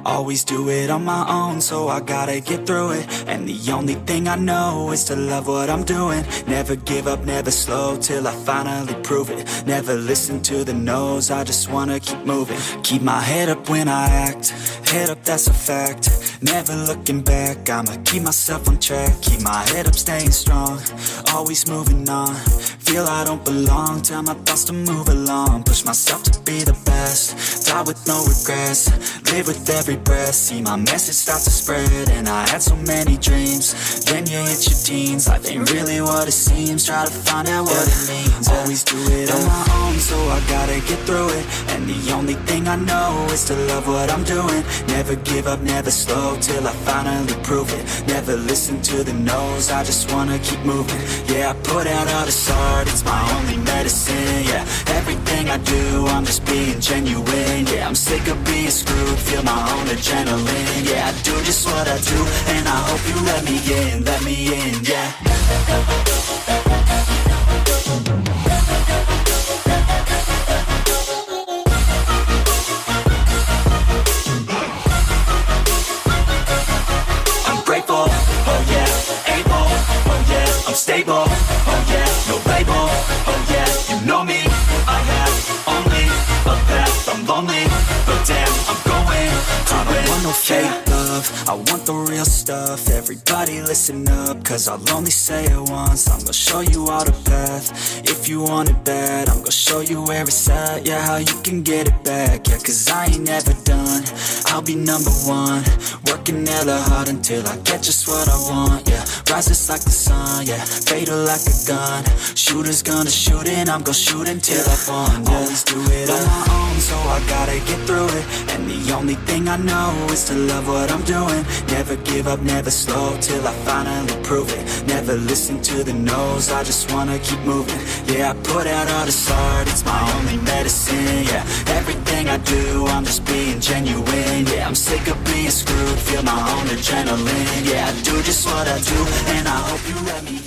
Always do it on my own, so I gotta get through it. And the only thing I know is to love what I'm doing. Never give up, never slow, till I finally prove it. Never listen to the no's, I just wanna keep moving. Keep my head up when I act, head up, that's a fact. Never looking back, I'ma keep myself on track. Keep my head up, staying strong, always moving on. Feel I don't belong, tell my thoughts to move along. Push myself to be the best, die with no regrets. Live with every breath, see my message start to spread. And I had so many dreams, then you hit your teens. Life ain't really what it seems, try to find out what it means. Always do it on my own, so I gotta get through it. And the only thing I know is to love what I'm doing. Never give up, never slow, till I finally prove it. Never listen to the no's, I just wanna keep moving. Yeah, I put out all this art, it's my only medicine. Yeah, everything I do, I'm just being genuine. Yeah, I'm sick of being screwed, feel my own adrenaline. Yeah, I do just what I do, and I hope you let me in, yeah. I'm grateful, oh yeah, able, oh yeah, I'm stable, oh yeah, no label, oh yeah, you know me, I have only a path, I'm lonely, but damn, I'm going to I don't want no fake love, I want the real stuff. Everybody listen up, cause I'll only say it once. I'm gonna show you all the path, if you want it bad. I'm gonna show you where it's at, yeah, how you can get it back. Yeah, cause I ain't never done, I'll be number one. Working hella hard until I get just what I want, yeah. Rises like the sun, yeah, fatal like a gun. Shooter's gonna shoot and I'm gonna shoot until I won, yeah. Always do it on my own, so I gotta get through it. And the only thing I know is to love what I'm doing. Never give up, never slow, till I finally prove it. Never listen to the no's, I just wanna keep moving. Yeah, I put out all this art, it's my only medicine. Yeah, everything I do, I'm just being genuine. Yeah, I'm sick of being screwed, feel my own adrenaline. Yeah, I do just what I do, and I hope you let me